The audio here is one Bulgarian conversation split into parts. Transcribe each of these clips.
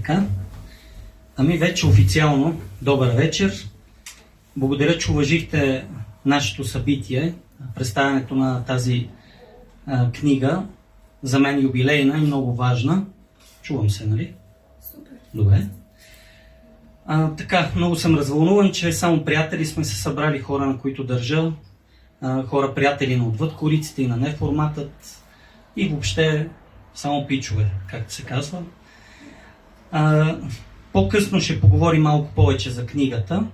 Така. Ами вече официално, добър вечер. Благодаря, че уважихте нашето събитие, представянето на тази книга. За мен юбилейна и много важна. Чувам се, нали? Супер. Добре. Така, много съм развълнуван, че само приятели сме се събрали, хора, на които държа. Хора, приятели на отвъд кориците и на неформатът. И въобще само пичове, както се казва. По-късно ще поговорим малко повече за книгата.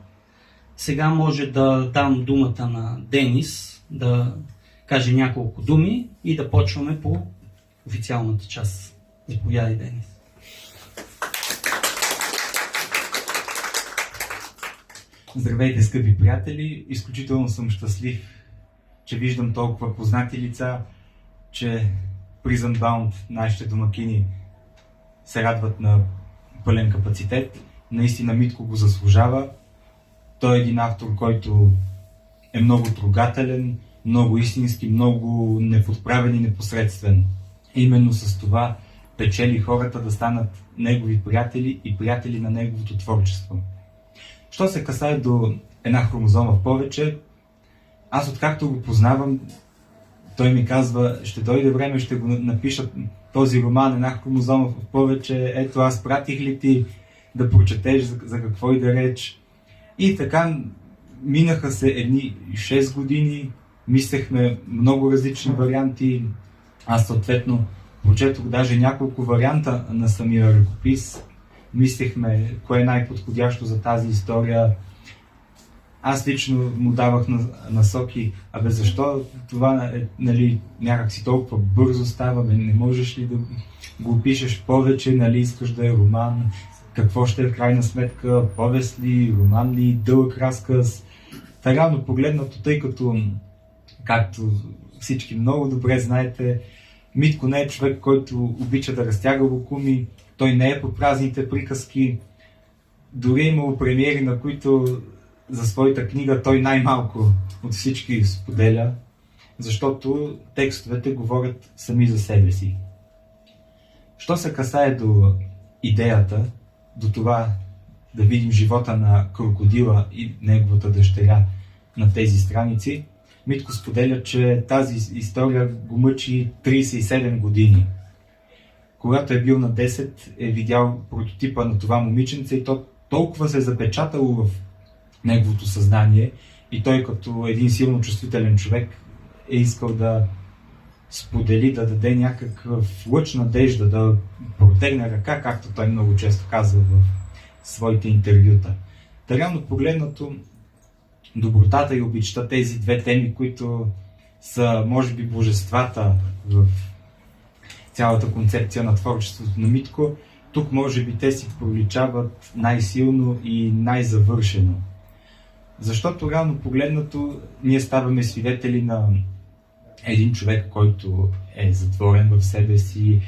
Сега може да дам думата на Денис да каже няколко думи и да почваме по официалната част. Заповядай, Денис. Здравейте, скъпи приятели! Изключително съм щастлив, че виждам толкова познати лица, че Prison Bound, нашите домакини, се радват на пълен капацитет. Наистина Митко го заслужава. Той е един автор, който е много трогателен, много истински, много неподправен и непосредствен. Именно с това печели хората да станат негови приятели и приятели на неговото творчество. Що се касае до една хромозома в повече, аз откакто го познавам, той ми казва, ще дойде време, ще го напиша този роман, една хромозома в повече, ето аз пратих ли ти да прочетеш за какво и да реч. И така минаха се едни 6 години, мислехме много различни варианти, аз съответно прочетох даже няколко варианта на самия ръкопис, мислехме кое е най-подходящо за тази история. Аз лично му давах насоки, защо това нали, някак си толкова бързо става, не можеш ли да го опишеш повече, нали, искаш да е роман, какво ще е в крайна сметка, повест ли, роман ли, дълъг разказ. Реално погледнато, тъй като, както всички много добре знаете, Митко не е човек, който обича да разтяга локуми, той не е по празните приказки, дори е имало премиери, на които за своята книга той най-малко от всички споделя, защото текстовете говорят сами за себе си. Що се касае до идеята, до това да видим живота на крокодила и неговата дъщеря на тези страници, Митко споделя, че тази история го мъчи 37 години. Когато е бил на 10, е видял прототипа на това момиченце и то толкова се е запечатало в неговото съзнание и той като един силно чувствителен човек е искал да сподели, да даде някакъв лъч надежда, да протегне ръка, както той много често казва в своите интервюта. Реално погледнато, добротата и обичта, тези две теми, които са, може би, божествата в цялата концепция на творчеството на Митко, тук може би те си проличават най-силно и най-завършено. Защото реално погледнато ние ставаме свидетели на един човек, който е затворен в себе си,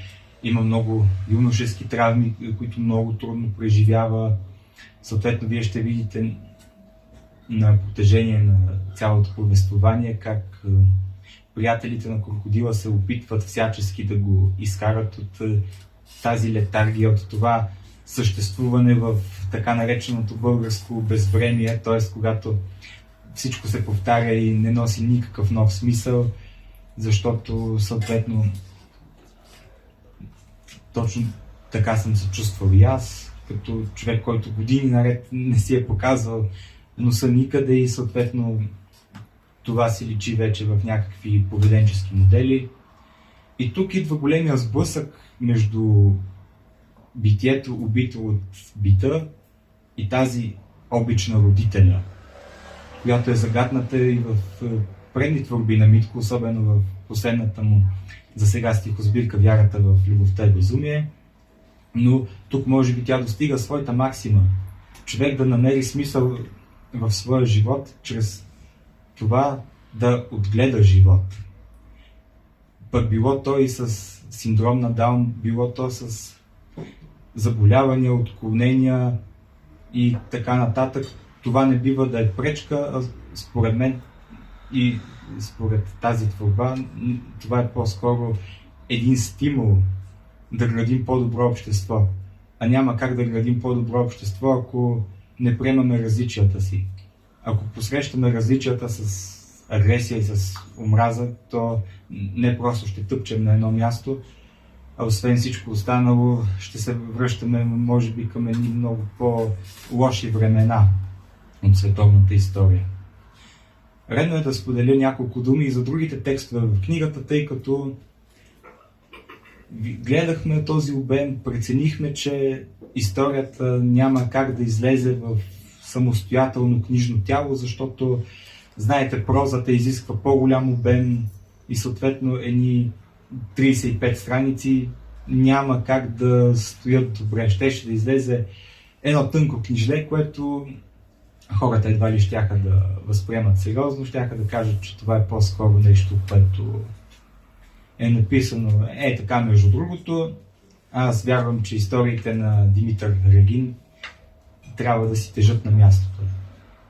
има много юношески травми, които много трудно преживява. Съответно, вие ще видите на протежение на цялото повествование как приятелите на крокодила се опитват всячески да го изкарат от тази летаргия, от това съществуване в така нареченото българско безвремие, т.е. когато всичко се повтаря и не носи никакъв нов смисъл, защото съответно точно така съм се чувствал и аз, като човек, който години наред не си е показвал носа никъде и съответно това се личи вече в някакви поведенчески модели. И тук идва големия сблъсък между битието, убито от бита, и тази обична родителя, която е загатната и в предни творби на Митко, особено в последната му за сега стихосбирка "Вярата в любовта е безумие", но тук може би тя достига своята максима. Човек да намери смисъл в своя живот чрез това да отгледа живот. Пък било то и с синдром на Даун, било то с заболявания, отклонения и така нататък. Това не бива да е пречка, а според мен и според тази творба, това е по-скоро един стимул да градим по-добро общество. а няма как да градим по-добро общество, ако не приемаме различията си. Ако посрещаме различията с агресия и с омраза, то не просто ще тъпчем на едно място, а освен всичко останало, ще се връщаме, може би, към едни много по-лоши времена от световната история. Редно е да споделя няколко думи и за другите текстове в книгата, тъй като гледахме този обем, преценихме, че историята няма как да излезе в самостоятелно книжно тяло, защото, знаете, прозата изисква по-голям обем и съответно едни 35 страници няма как да стоят добре. Щеше да излезе едно тънко книжле, което хората едва ли щяха да възприемат сериозно, щяха да кажат, че това е по-скоро нещо, което е написано така между другото. Аз вярвам, че историите на Димитър Регин трябва да си тежат на мястото.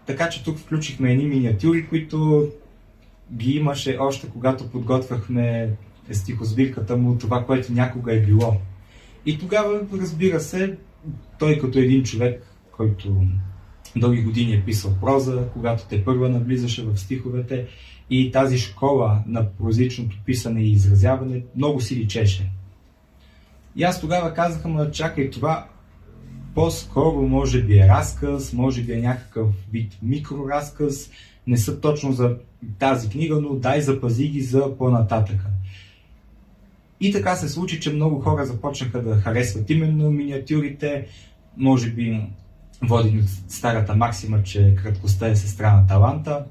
Така че тук включихме едни миниатюри, които ги имаше още когато подготвяхме стихосбирката му, това, което някога е било. И тогава, разбира се, той като един човек, който дълги години е писал проза, когато те първа навлизаше в стиховете и тази школа на прозичното писане и изразяване много си личеше. И аз тогава казах, чакай, това по-скоро може би е разказ, може би е някакъв вид микроразказ, не са точно за тази книга, но дай запази ги за по-нататъка. И така се случи, че много хора започнаха да харесват именно миниатюрите, може би водени от старата максима, че краткостта е сестра на таланта.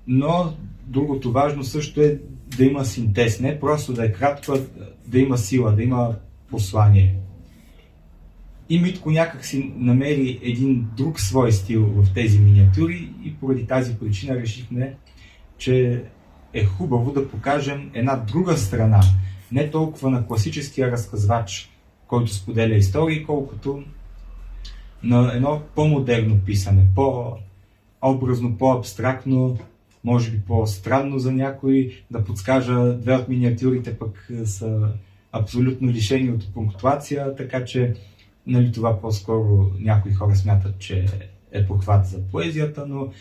Но другото важно също е да има синтез, не просто да е кратко, да има сила, да има послание. И Митко някак си намери един друг свой стил в тези миниатюри и поради тази причина решихме, че е хубаво да покажем една друга страна, не толкова на класическия разказвач, който споделя истории, колкото на едно по-модерно писане, по-образно, по-абстрактно, може би по-странно за някой, да подскажа две от миниатюрите пък са абсолютно лишени от пунктуация, така че това по-скоро някои хора смятат, че е похват за поезията, но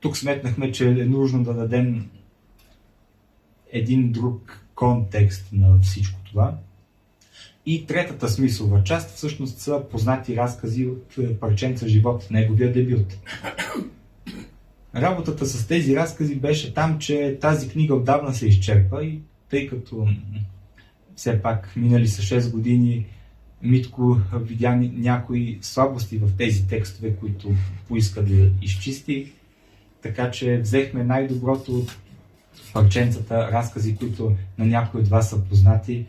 тук сметнахме, че е нужно да дадем един друг контекст на всичко това. И третата смислова част всъщност са познати разкази от Парченца живот, неговия дебют. Работата с тези разкази беше там, че тази книга отдавна се изчерпа и тъй като все пак минали са 6 години, Митко видя някои слабости в тези текстове, които поиска да изчисти, така че взехме най-доброто от Парченцата, разкази, които на някои от вас са познати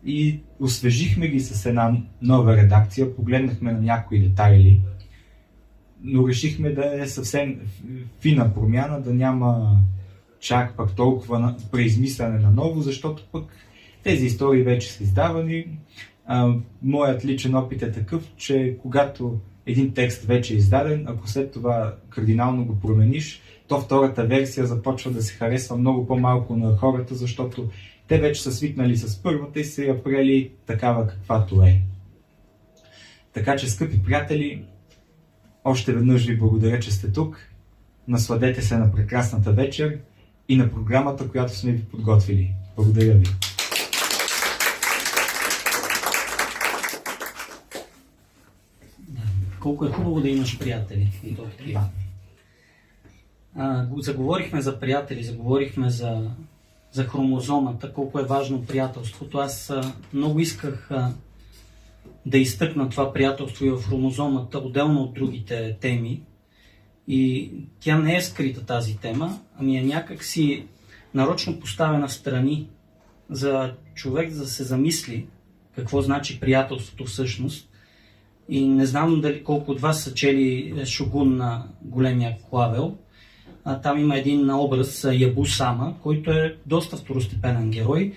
и освежихме ги с една нова редакция, погледнахме на някои детайли, но решихме да е съвсем фина промяна, да няма чак пък толкова преизмисляне на ново, защото пък тези истории вече са издавани. Моят личен опит е такъв, че когато един текст вече е издаден, ако след това кардинално го промениш, то втората версия започва да се харесва много по-малко на хората, защото те вече са свикнали с първата и са я приели такава каквато е. Така че, скъпи приятели, още веднъж ви благодаря, че сте тук. Насладете се на прекрасната вечер и на програмата, която сме ви подготвили. Благодаря ви! Колко е хубаво да имаш приятели и то такива. Заговорихме за приятели, заговорихме за хромозомата, колко е важно приятелството. Аз много исках да изтъкна това приятелство и в хромозомата, отделно от другите теми. И тя не е скрита тази тема, ами е някак си нарочно поставена страни за човек да се замисли какво значи приятелството всъщност. И не знам дали колко от вас са чели Шогун на големия Клавел. Там има един образ, Ябу Сама, който е доста второстепенен герой,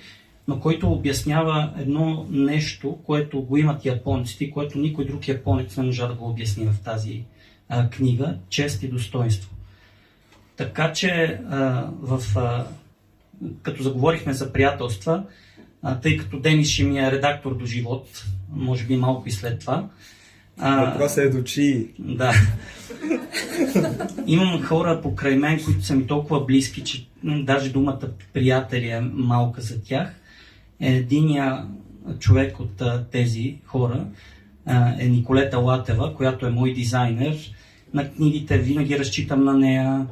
но който обяснява едно нещо, което го имат японците и което никой друг японец не можа да го обясни в тази книга – чест и достоинство. Така че, като заговорихме за приятелства, тъй като Денис ще ми е редактор до живот, може би малко и след това. Въпросът е до чии. Да. Имам хора покрай мен, които са ми толкова близки, че даже думата приятели е малка за тях. Единият човек от тези хора е Николета Латева, която е мой дизайнер на книгите. Винаги разчитам на нея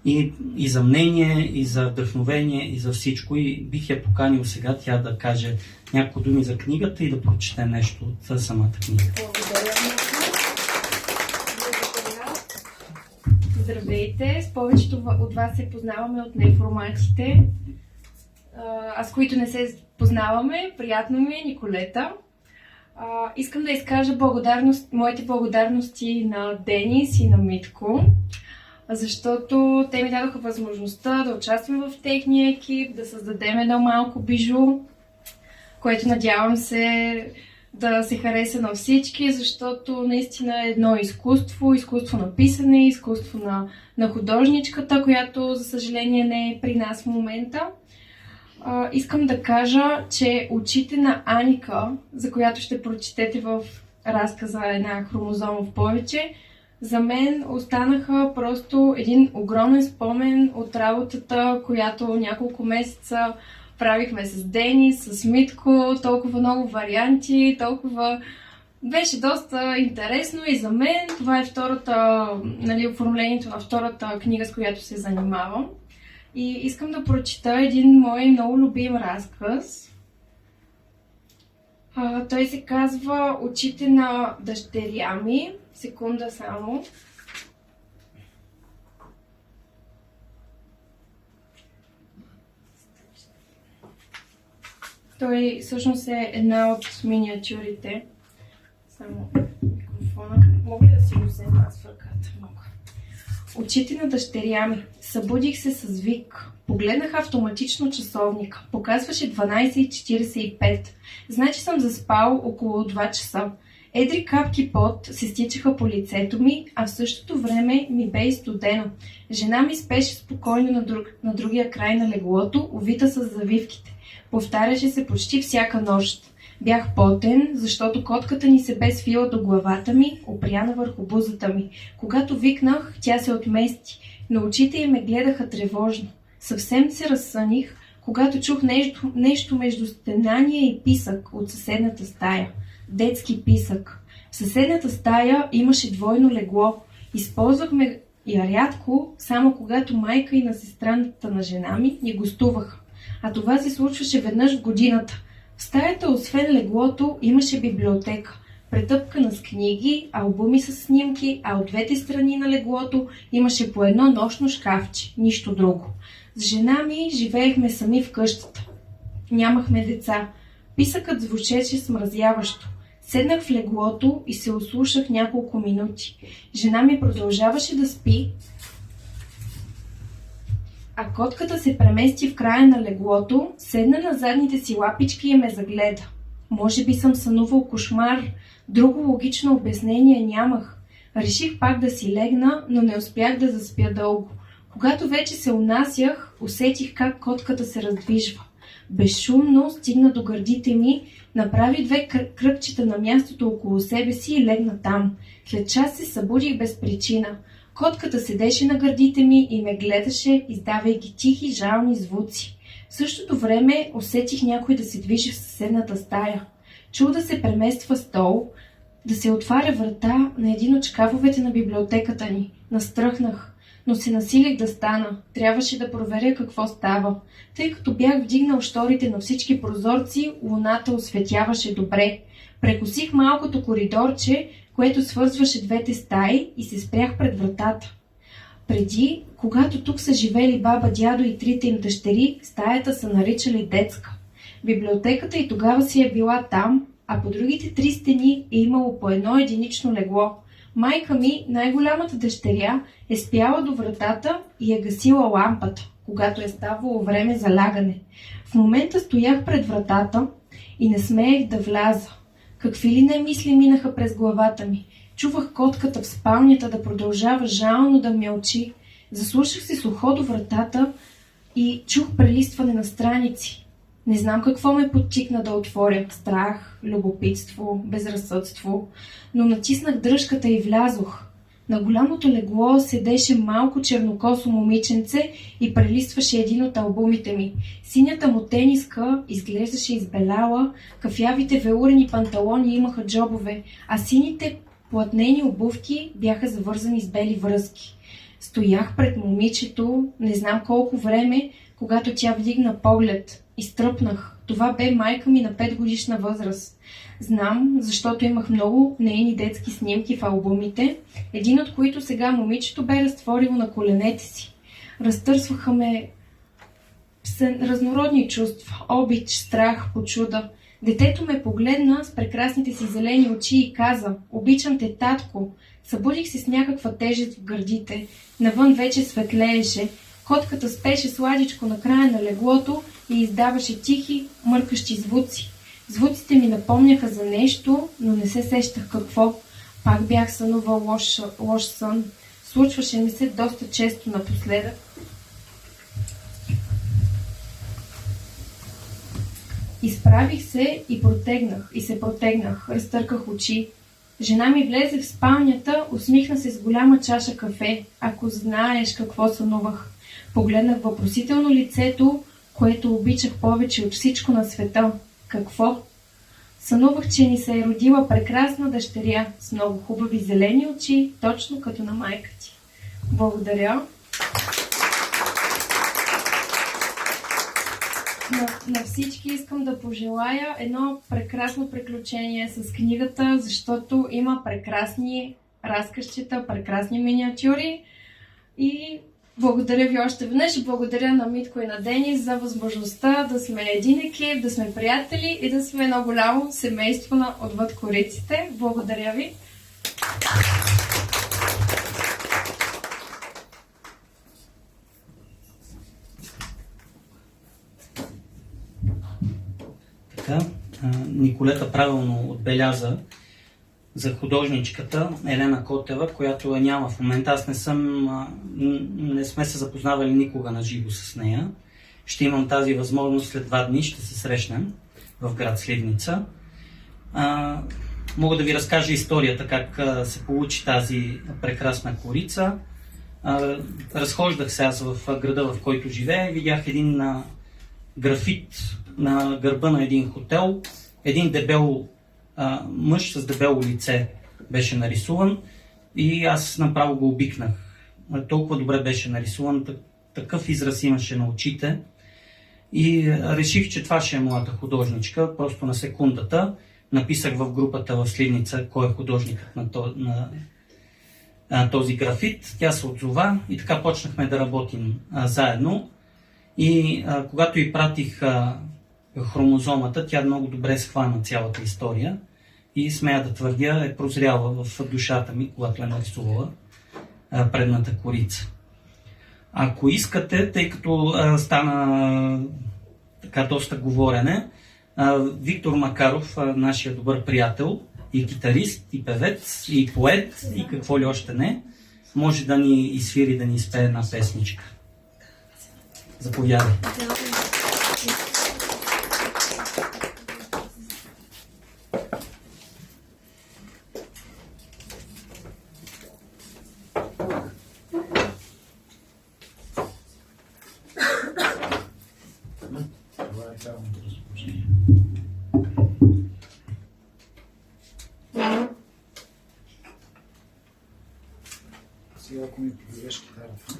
и за мнение, и за вдъхновение, и за всичко. И бих я поканил сега тя да каже няколко думи за книгата и да прочете нещо от самата книга. Благодаря много. Здравейте! С повечето от вас се познаваме от неформатите. А с които не се познаваме, приятно ми е Николета. Искам да изкажа моите благодарности на Денис и на Митко, защото те ми дадоха възможността да участвам в техния екип, да създадем едно малко бижу, което надявам се да се хареса на всички, защото наистина е едно изкуство на писане, изкуство на художничката, която за съжаление не е при нас в момента. Искам да кажа, че очите на Аника, за която ще прочетете в разказа Една хромозома в повече, за мен останаха просто един огромен спомен от работата, която няколко месеца правихме с Денис, с Митко, толкова много варианти, беше доста интересно и за мен. Това е оформлението на втората книга, с която се занимавам. И искам да прочита един мой много любим разказ. Той се казва Очите на дъщеря ми. Секунда само. Той всъщност е една от миниатюрите. Само микрофона. Мога ли да си го взема аз в ръката? Мога. Очите на дъщеря ми. Събудих се с вик. Погледнах автоматично часовника. Показваше 12:45. Значи съм заспал около 2 часа. Едри капки пот се стичаха по лицето ми, а в същото време ми бе и студено. Жена ми спеше спокойно на другия край на леглото, увита с завивките. Повтаряше се почти всяка нощ. Бях потен, защото котката ни се бе свила до главата ми, опряна върху бузата ми. Когато викнах, тя се отмести, но очите й ме гледаха тревожно. Съвсем се разсъних, когато чух нещо между стенание и писък от съседната стая. Детски писък. В съседната стая имаше двойно легло. Използвахме я рядко, само когато майка и на сестраната на жена ми ни гостуваха. А това се случваше веднъж в годината. В стаята, освен леглото, имаше библиотека, претъпкана с книги, албуми с снимки, а от двете страни на леглото имаше по едно нощно шкафче, нищо друго. С жена ми живеехме сами в къщата. Нямахме деца. Писъкът звучеше смразяващо. Седнах в леглото и се ослушах няколко минути. Жена ми продължаваше да спи, а котката се премести в края на леглото, седна на задните си лапички и ме загледа. Може би съм сънувал кошмар, друго логично обяснение нямах. Реших пак да си легна, но не успях да заспя дълго. Когато вече се унасях, усетих как котката се раздвижва. Безшумно стигна до гърдите ми, направи 2 кръгчета на мястото около себе си и легна там. След час се събудих без причина. Котката седеше на гърдите ми и ме гледаше, издавайки тихи, жални звуци. В същото време усетих някой да се движи в съседната стая. Чух да се премества стол, да се отваря врата на един от шкафовете на библиотеката ни. Настръхнах, но се насилих да стана. Трябваше да проверя какво става. Тъй като бях вдигнал шторите на всички прозорци, луната осветяваше добре. Прекосих малкото коридорче, което свързваше двете стаи, и се спрях пред вратата. Преди, когато тук са живели баба, дядо и 3 им дъщери, стаята са наричали детска. Библиотеката и тогава си е била там, а по другите 3 стени е имало по едно единично легло. Майка ми, най-голямата дъщеря, е спяла до вратата и е гасила лампата, когато е ставало време за лягане. В момента стоях пред вратата и не смеех да вляза. Какви ли не мисли минаха през главата ми. Чувах котката в спалнята да продължава жално да мълчи. Заслушах се с ухо до вратата и чух прелистване на страници. Не знам какво ме подтикна да отворя. Страх, любопитство, безразсъдство. Но натиснах дръжката и влязох. На голямото легло седеше малко чернокосо момиченце и прелистваше един от албумите ми. Синята му тениска изглеждаше избеляла, кафявите велурени панталони имаха джобове, а сините платнени обувки бяха завързани с бели връзки. Стоях пред момичето, не знам колко време, когато тя вдигна поглед. Изтръпнах. Това бе майка ми на 5-годишна възраст. Знам, защото имах много нейни детски снимки в албумите, един от които сега момичето бе разтворило на коленете си. Разтърсваха ме разнородни чувства, обич, страх, почуда. Детето ме погледна с прекрасните си зелени очи и каза: "Обичам те, татко." Събудих се с някаква тежест в гърдите. Навън вече светлееше. Котката спеше сладичко на края на леглото и издаваше тихи, мъркащи звуци. Звуците ми напомняха за нещо, но не се сещах какво. Пак бях сънувал лош сън. Случваше ми се доста често напоследък. Изправих се и се протегнах, разтърках очи. Жена ми влезе в спалнята, усмихна се с голяма чаша кафе. Ако знаеш какво сънувах. Погледнах въпросително лицето, което обичах повече от всичко на света. Какво? Сънувах, че ни се е родила прекрасна дъщеря с много хубави зелени очи, точно като на майка ти. Благодаря. На всички искам да пожелая едно прекрасно приключение с книгата, защото има прекрасни разказчета, прекрасни миниатюри и благодаря ви още веднъж. Благодаря на Митко и на Денис за възможността да сме един екип, да сме приятели и да сме едно голямо семейство на Отвъд кориците. Благодаря ви. Така, Николета правилно отбеляза за художничката Елена Котева, която я няма в момента. Аз не сме се запознавали никога на живо с нея. Ще имам тази възможност след 2 дни, ще се срещнем в град Сливница. Мога да ви разкажа историята, как се получи тази прекрасна корица. Разхождах се аз в града, в който живея, и видях един графит на гърба на един хотел. Един дебел мъж с дебело лице беше нарисуван и аз направо го обикнах. Толкова добре беше нарисуван, такъв израз имаше на очите и реших, че това ще е моята художничка. Просто на секундата написах в групата в Сливница кой е художникът на този графит. Тя се отзова и така почнахме да работим заедно. И когато й пратих хромозомата, тя много добре схвана цялата история и смея да твърдя е прозряла в душата ми, когато е нарисувала предната корица. Ако искате, тъй като стана така доста говорене, Виктор Макаров, нашия добър приятел, и китарист, и певец, и поет, и какво ли още не, може да ни изсвири, да ни изпее една песничка. Заповядай. Сега, ако ми подадеш китарата.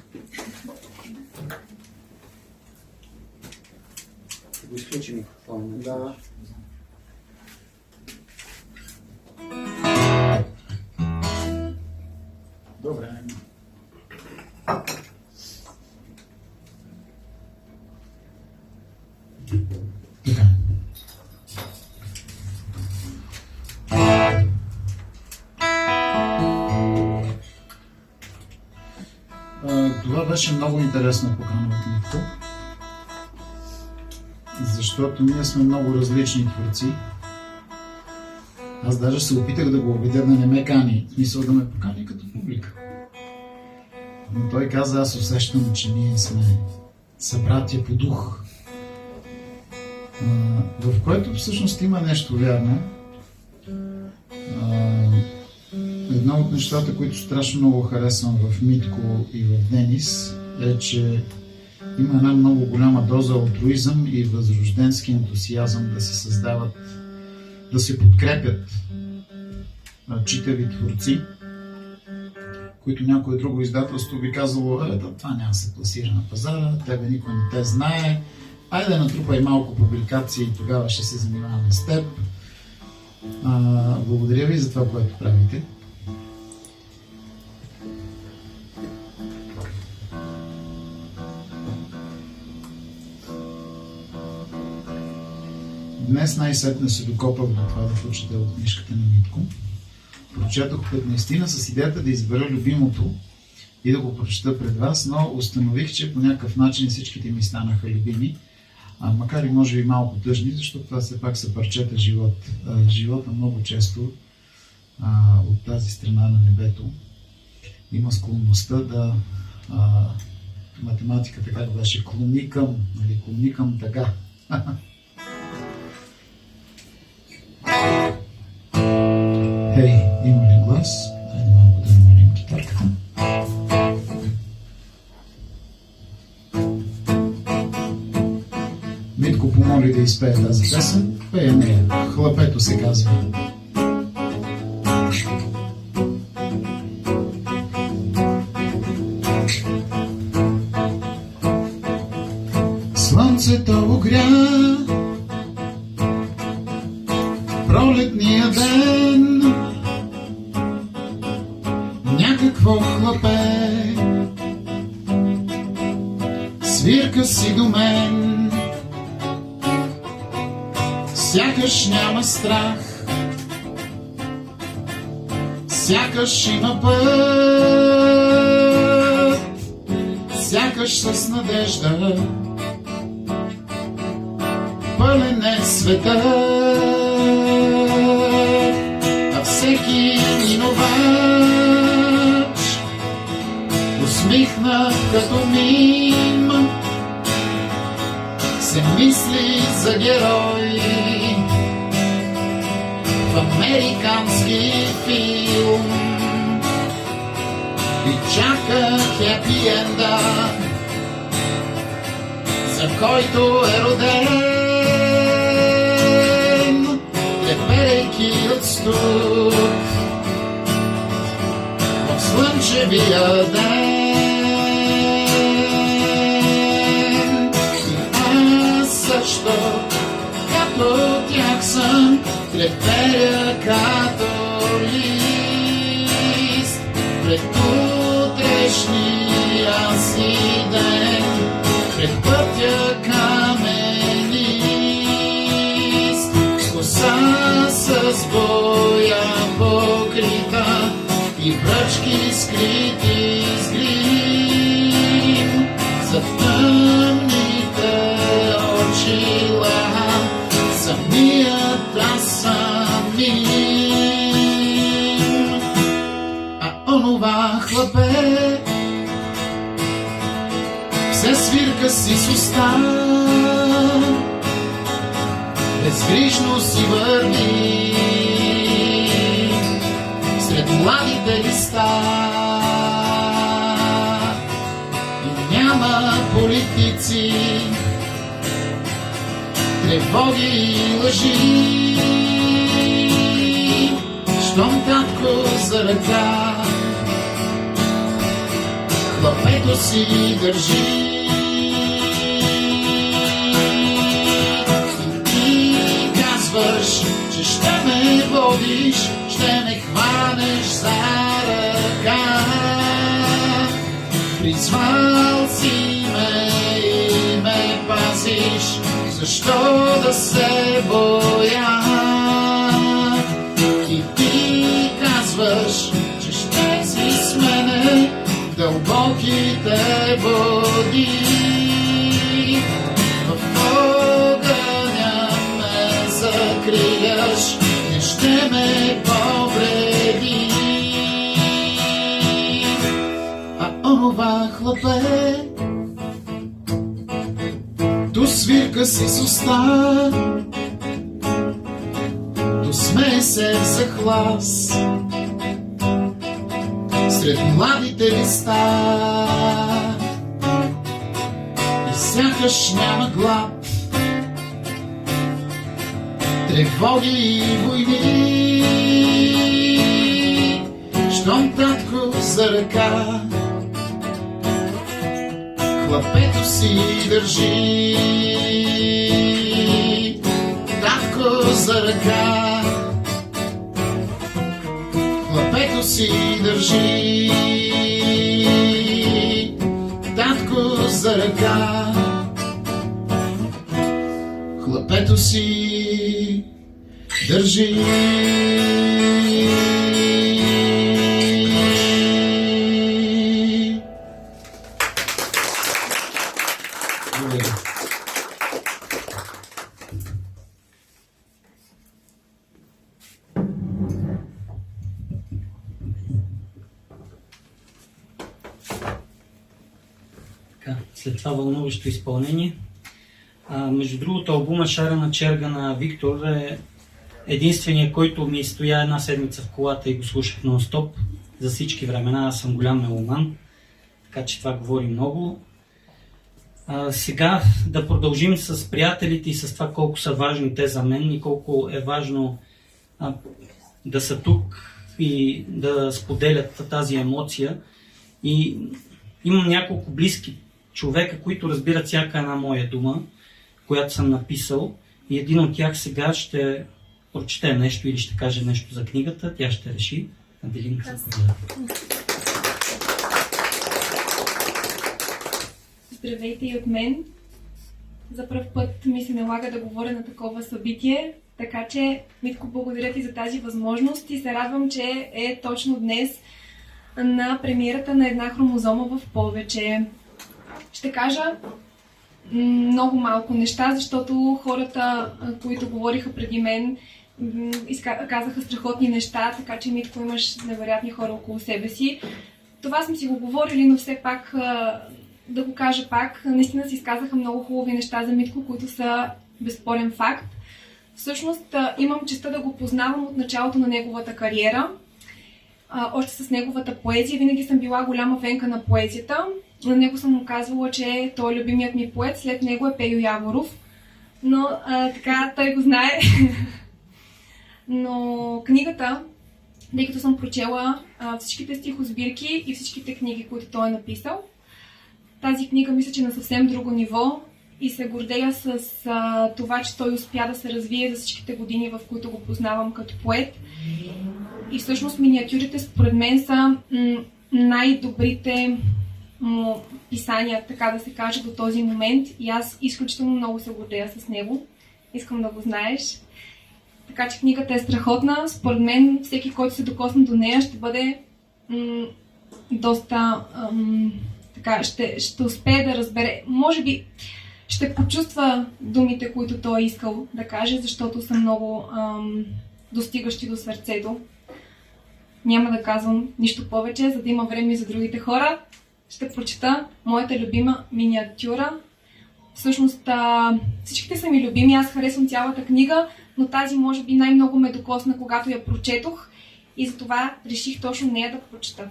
Го изключи микрофона. Да. Добре. Това беше много интересна покана от Митко, защото ние сме много различни творци. Аз даже се опитах да го убедя да не ме кани, в смисъл да ме покани като публика. Но той каза: аз усещам, че ние сме събратия по дух. в което всъщност има нещо вярно. Едно от нещата, които страшно много харесвам в Митко и в Денис, е, че има една много голяма доза алтруизъм и възрожденски ентусиазъм да се създават, да се подкрепят читави творци, които някое друго издателство би казало: това няма да се пласира на пазара, тебе никой не те знае, айде натрупай малко публикации и тогава ще се занимаваме с теб. Благодаря ви за това, което правите. Днес най-сетне се докопах до това да прочета от книжката на Митко. Прочетох 15 с идеята да избера любимото и да го прочета пред вас, но установих, че по някакъв начин всичките ми станаха любими, макар и може би малко тъжни, защото това все пак са парчета живот. Живота много често от тази страна на небето има склонността да математиката как беше клони към тъга. Хей, има ли глас? Айде малко да намалим китарката. Митко помоли да изпее тази песен. Пее нея. Хлапето се казва. Слънцето огря пролетния ден, някакво хлапе свирка си до мен, сякаш няма страх, сякаш има път, сякаш с надежда пълен е света. Всеки минувач усмихна като мим, се мисли за герой в американски филм и чака хепи енда, за който е роден, треперейки от студ в слънчевия ден. И аз също като тях съм, треперя като лист пред утрешния си ден, пред пътя каменист, коса с боя покрита и бръчки скрити с грим, за тъмните очила самият аз самим. А онова хлапе все свирка си с уста, безгрижно си върви сред младите листа и няма политици, тревоги и лъжи, щом татко за ръка хлапето си държи. Че ще ме водиш, ще ме хванеш за ръка. Призвал си ме и ме пазиш, защо да се боя? И ти казваш, че ще си с мене в дълбоките води. Закриеш, не ще ме повреди. А онова хлапе до свирка си с уста, до смее се в захлас, сред младите листа. И сякаш няма глад, тревоги и войни, щом татко за ръка хлапето си държи. Татко за ръка хлапето си държи. Татко за ръка хлапето си държи. След това вълнуващо изпълнение. Между другото, албума Шарена черга на Виктор е единствения, който ми стоя една седмица в колата и го слушах нон-стоп. За всички времена аз съм голям меломан, така че това говори много. Сега да продължим с приятелите и с това колко са важни те за мен и колко е важно да са тук и да споделят тази емоция. И имам няколко близки човека, които разбират всяка една моя дума, която съм написал, и един от тях сега ще прочете нещо или ще каже нещо за книгата. Тя ще реши. Аделинка. Здравейте и от мен. За пръв път ми се налага да говоря на такова събитие, така че, Митко, благодаря ти за тази възможност и се радвам, че е точно днес на премиерата на Една хромозома в повече. Ще кажа много малко неща, защото хората, които говориха преди мен, казаха страхотни неща, така че, Митко, имаш невероятни хора около себе си. Това сме си го говорили, но все пак да го кажа пак. Наистина се изказаха много хубави неща за Митко, които са безспорен факт. Всъщност имам честта да го познавам от началото на неговата кариера. Още с неговата поезия. Винаги съм била голяма фенка на поезията. На него съм му казвала, че той е любимият ми поет. След него е Пейо Яворов. Но така той го знае. Но книгата, тъй като съм прочела всичките стихосбирки и всичките книги, които той е написал, тази книга мисля, че е на съвсем друго ниво и се гордея с това, че той успя да се развие за всичките години, в които го познавам като поет. И всъщност миниатюрите според мен са най-добрите му писания, така да се каже, до този момент. И аз изключително много се гордея с него. Искам да го знаеш. Така че книгата е страхотна. Според мен всеки, който се докосне до нея, ще бъде доста... така, ще успее да разбере. Може би ще почувства думите, които той е искал да каже, защото са много достигащи до сърцето. Няма да казвам нищо повече, за да има време и за другите хора. Ще прочета моята любима миниатюра. Всъщност всичките са ми любими, аз харесвам цялата книга, но тази може би най-много ме докосна, когато я прочетох и затова реших точно нея да прочета.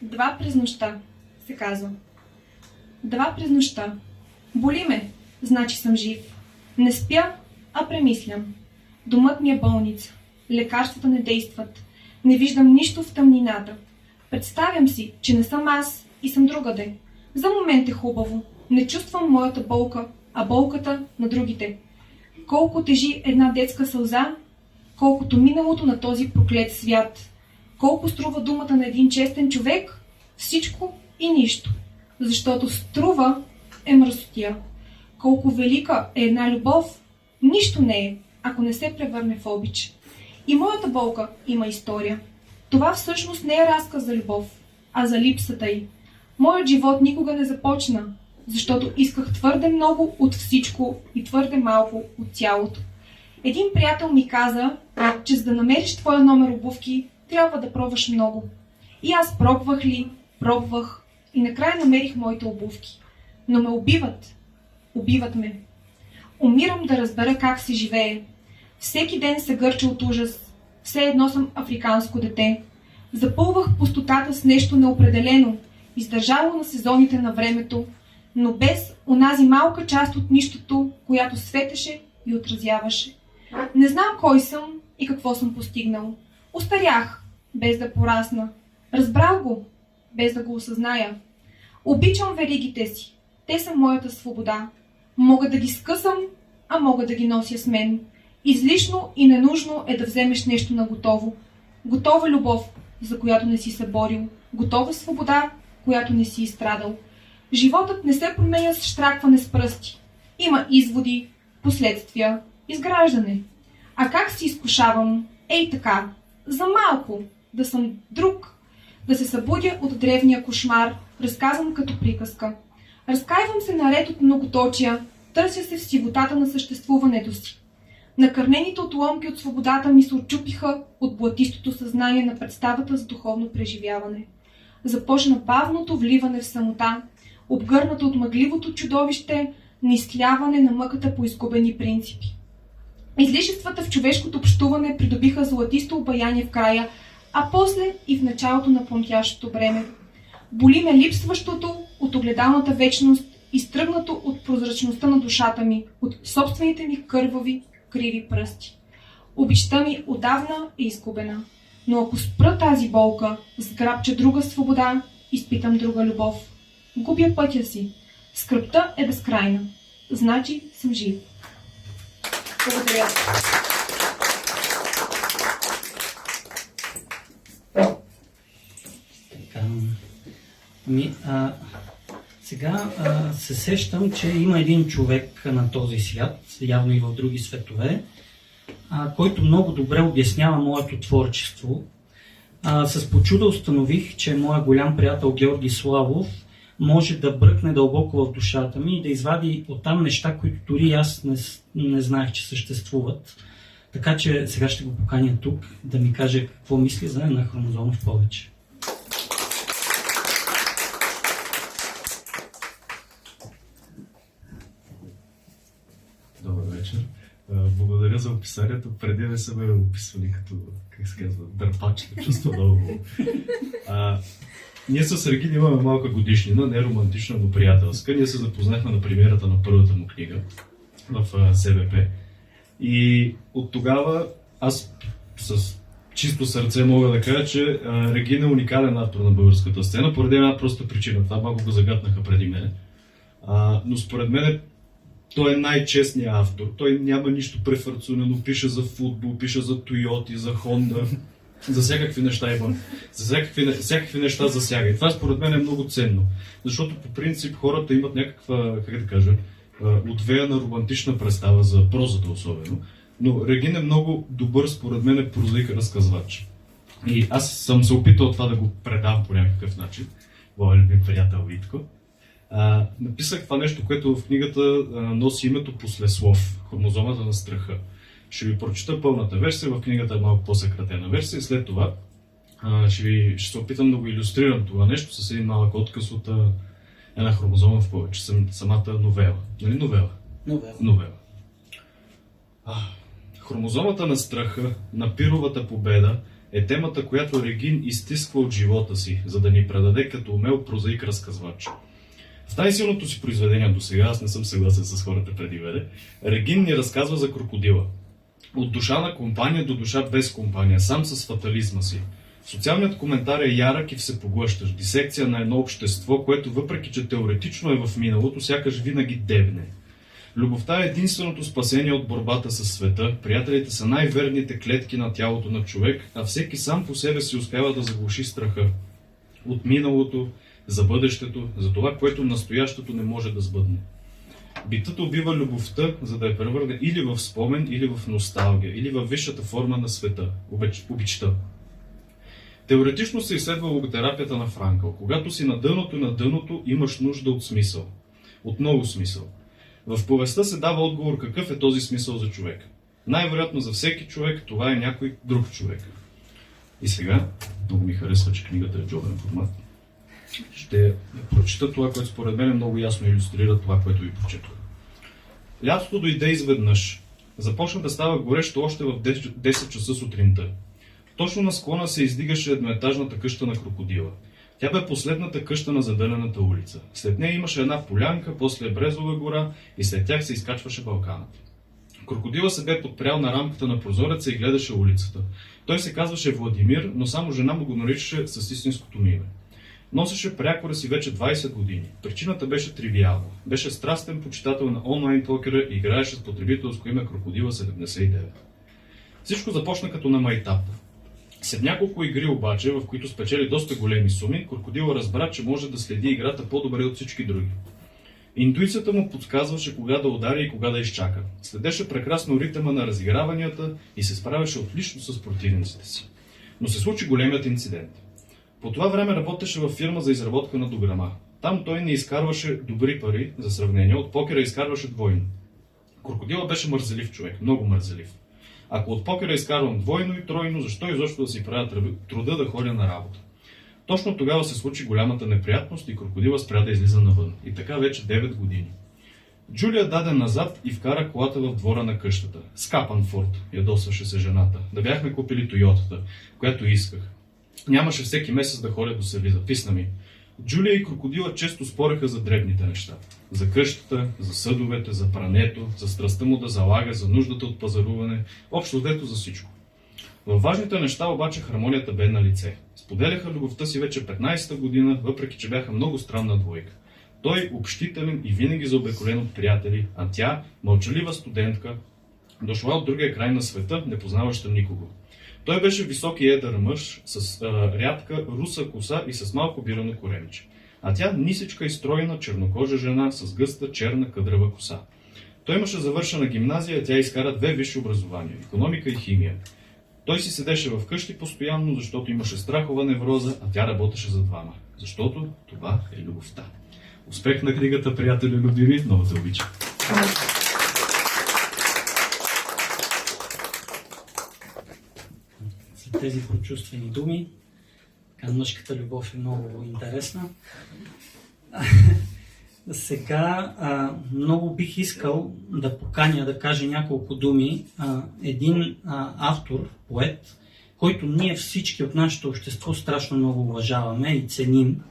Два през нощта, се казва. Два през нощта. Боли ме, значи съм жив. Не спя, а премислям. Домът ми е болница. Лекарствата не действат. Не виждам нищо в тъмнината. Представям си, че не съм аз и съм другаде. За момент е хубаво. Не чувствам моята болка, а болката на другите. Колко тежи една детска сълза, колкото миналото на този проклет свят. Колко струва думата на един честен човек? Всичко и нищо. Защото струва е мръсотия. Колко велика е една любов? Нищо не е, ако не се превърне в обич. И моята болка има история. Това всъщност не е разказ за любов, а за липсата й. Моят живот никога не започна, защото исках твърде много от всичко и твърде малко от цялото. Един приятел ми каза, че за да намериш твоя номер обувки, трябва да пробваш много. И аз пробвах и накрая намерих моите обувки. Но ме убиват. Убиват ме. Умирам да разбера как се живее. Всеки ден се гърча от ужас. Все едно съм африканско дете. Запълвах пустотата с нещо неопределено, издържало на сезоните на времето, но без онази малка част от нищото, която светеше и отразяваше. Не знам кой съм и какво съм постигнал. Остарях, без да порасна. Разбрал го, без да го осъзная. Обичам веригите си. Те са моята свобода. Мога да ги скъсам, а мога да ги нося с мен. Излишно и ненужно е да вземеш нещо на готово. Готова любов, за която не си се борил. Готова свобода, която не си изстрадал. Животът не се променя с щракване с пръсти. Има изводи, последствия, изграждане. А как си изкушавам? Ей така, за малко, да съм друг, да се събудя от древния кошмар, разказан като приказка. Разкайвам се наред от многоточия, търся се в сивотата на съществуването си. Накърнените отломки от свободата ми се отчупиха от блатистото съзнание на представата за духовно преживяване. Започна бавното вливане в самота, обгърната от мъгливото чудовище на изтляване на мъката по изгубени принципи. Излишествата в човешкото общуване придобиха златисто обаяние в края, а после и в началото на пламтящото време. Боли ме липсващото от огледалната вечност, изтръгнато от прозрачността на душата ми, от собствените ми кървави, криви пръсти. Обичта ми отдавна е изгубена. Но ако спра тази болка, сграбча друга свобода, изпитам друга любов. Губя пътя си. Скръбта е безкрайна. Значи съм жив. Благодаря. Сега се сещам, че има един човек на този свят, явно и в други светове, който много добре обяснява моето творчество. С почуда установих, че моя голям приятел Георги Славов може да бръкне дълбоко в душата ми и да извади оттам неща, които дори аз не знаех, че съществуват. Така че сега ще го поканя тук да ми каже какво мисли за една хромозомов повече. Добър вечер. Благодаря за описанието. Преди не са ме описвали като, как се казва, дърпачка, чувство много. Ние с Регин имаме малка годишнина, не романтична, но приятелска. Ние се запознахме на премиерата на първата му книга в СБП. И от тогава аз с чисто сърце мога да кажа, че Регин е уникален автор на българската сцена, поради една проста причина. Това малко го загатнаха преди мене. Но според мен той е най-честният автор. Той няма нищо префарцунено. Пише за футбол, пише за Тойоти, за Хонда. За всякакви неща има. За всякакви неща засяга. И това според мен е много ценно. Защото по принцип хората имат някаква, как да кажа, отвеяна романтична представа за прозата особено. Но Регин е много добър, според мен, прозаик разказвач. И аз съм се опитал това да го предам по някакъв начин. Моя любим приятел Витко. Написах това нещо, което в книгата носи името Послеслов. Хромозомата на страха. Ще ви прочита пълната версия, в книгата е малко по-съкратена версия и след това ще се опитам да го илюстрирам това нещо с един малък отказ от една хромозома в повече. Самата новела. Нали новела? Новела. Хромозомата на страха, на пировата победа е темата, която Регин изтисква от живота си, за да ни предаде като умел прозаик разказвач. В най-силното си произведение до сега, аз не съм съгласен с хората преди веде, Регин ни разказва за крокодила. От душа на компания до душа без компания, сам с фатализма си. Социалният коментар е ярък и всепоглъщащ, дисекция на едно общество, което въпреки че теоретично е в миналото, сякаш винаги дебне. Любовта е единственото спасение от борбата със света, приятелите са най-верните клетки на тялото на човек, а всеки сам по себе си успява да заглуши страха. От миналото, за бъдещето, за това, което настоящото не може да сбъдне. Битът убива любовта, за да я превърне или в спомен, или в носталгия, или в висшата форма на света – обичта. Теоретично се изследва логотерапията на Франкъл. Когато си на дъното, имаш нужда от смисъл. От много смисъл. В повестта се дава отговор какъв е този смисъл за човек. Най-вероятно за всеки човек това е някой друг човек. И сега, много ми харесва, че книгата е джобен формат. Ще прочита това, което според мен много ясно илюстрира това, което ви прочетох. Лятото дойде изведнъж. Започна да става горещо още в 10 часа сутринта. Точно на склона се издигаше едноетажната къща на крокодила. Тя бе последната къща на забелената улица. След нея имаше една полянка, после Брезова гора и след тях се изкачваше Балканът. Крокодила се бе подпрял на рамката на прозореца и гледаше улицата. Той се казваше Владимир, но само жена му го наричаше с истинското му име. Носеше прякора си вече 20 години. Причината беше тривиална. Беше страстен почитател на онлайн покера и играеше с потребителско име Крокодила 79. Всичко започна като на майтап. След няколко игри обаче, в които спечели доста големи суми, Крокодила разбра, че може да следи играта по-добре от всички други. Интуицията му подсказваше кога да удари и кога да изчака. Следеше прекрасно ритъма на разиграванията и се справяше отлично с противниците си. Но се случи големият инцидент. По това време работеше във фирма за изработка на дограма. Там той не изкарваше добри пари, за сравнение, от покера изкарваше двойно. Крокодила беше мързелив човек, много мързелив. Ако от покера изкарвам двойно и тройно, защо изобщо да си правя труда да ходя на работа? Точно тогава се случи голямата неприятност и Крокодила спря да излиза навън. И така вече 9 години. Джулия даде назад и вкара колата в двора на къщата. Скапан Форд, ядосваше се жената. Да бяхме купили Тойотата, която исках. Нямаше всеки месец да ходя до Севиза. Писна ми. Джулия и Крокодила често спореха за дребните неща. За къщата, за съдовете, за прането, за страстта му да залага, за нуждата от пазаруване, общо взето за всичко. Във важните неща обаче хармонията бе на лице. Споделяха любовта си вече 15-та година, въпреки че бяха много странна двойка. Той общителен и винаги заобиколен от приятели, а тя мълчалива студентка, дошла от другия край на света, не познаваща никого. Той беше висок и едър мъж, с рядка руса коса и с малко бирано коремче. А тя нисичка и стройна чернокожа жена с гъста черна къдрава коса. Той имаше завършена гимназия, а тя изкара 2 висши образования – икономика и химия. Той си седеше в къщи постоянно, защото имаше страхова невроза, а тя работеше за двама. Защото това е любовта. Успех на книгата, приятели любими, много те обичам. След тези прочувствени думи, мъжката любов е много интересна. Сега много бих искал да поканя да каже няколко думи един автор, поет, който ние всички от нашето общество страшно много уважаваме и ценим.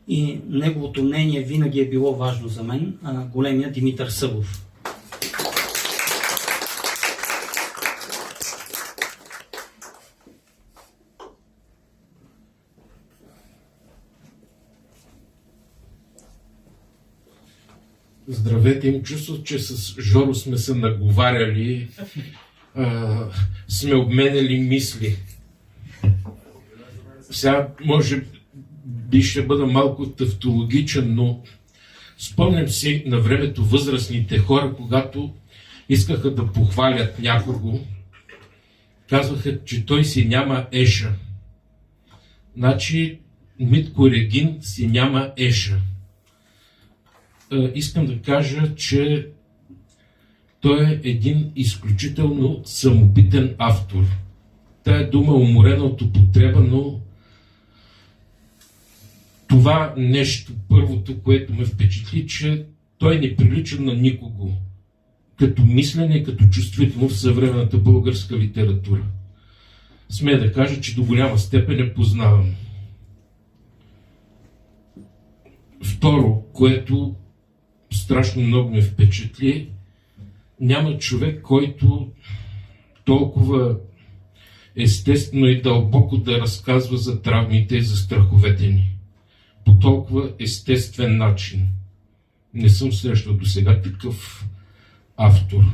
И неговото мнение винаги е било важно за мен, големия Димитър Събов. Здравейте, им чувството, че с Жоро сме се наговаряли, сме обменяли мисли. Сега може би ще бъда малко тавтологичен, но спомням си на времето възрастните хора, когато искаха да похвалят някого, казваха, че той си няма еша. Значи Митко Регин си няма еша. Искам да кажа, че той е един изключително самобитен автор. Тая дума е уморена от употреба, но това нещо, първото, което ме впечатли, че той не прилича на никого. Като мислене и като чувствително в съвременната българска литература. Смея да кажа, че до голяма степен не познавам. Второ, което страшно много ме впечатли, няма човек, който толкова естествено и дълбоко да разказва за травмите и за страховете ни. По толкова естествен начин. Не съм срещал до сега такъв автор.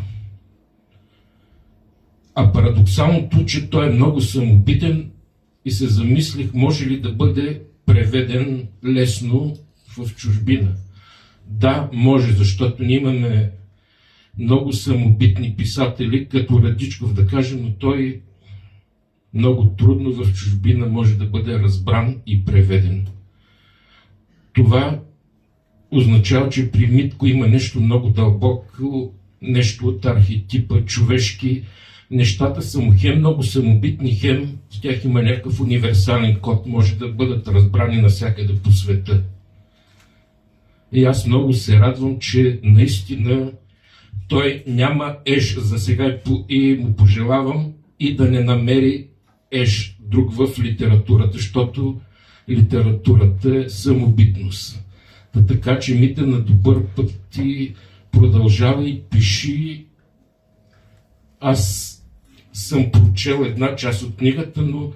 А парадоксалното, че той е много самобитен и се замислих, може ли да бъде преведен лесно в чужбина. Да, може, защото ние имаме много самобитни писатели, като Радичков, да кажем, но той много трудно в чужбина може да бъде разбран и преведен. Това означава, че при Митко има нещо много дълбоко, нещо от архетипа човешки, нещата са му хем много самобитни, хем в тях има някакъв универсален код, може да бъдат разбрани навсякъде по света. И аз много се радвам, че наистина той няма еж за сега и му пожелавам и да не намери еж друг в литературата, защото литературата е самобитност. Така че Мите, на добър път ти продължавай, пиши. Аз съм прочел една част от книгата, но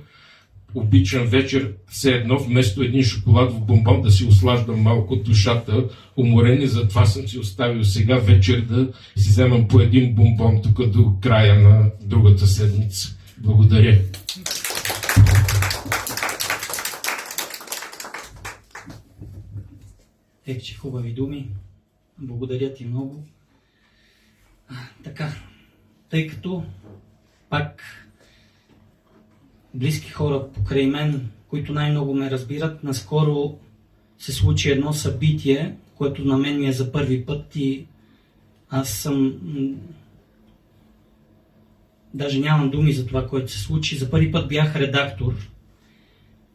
обичам вечер все едно вместо един шоколадов бомбон да си ослаждам малко душата, уморени, затова съм си оставил сега вечер да си вземам по един бомбон тук до края на другата седмица. Благодаря. Че хубави думи. Благодаря ти много. Така, тъй като пак близки хора покрай мен, които най-много ме разбират, наскоро се случи едно събитие, което на мен ми е за първи път и аз съм... Даже нямам думи за това, което се случи. За първи път бях редактор.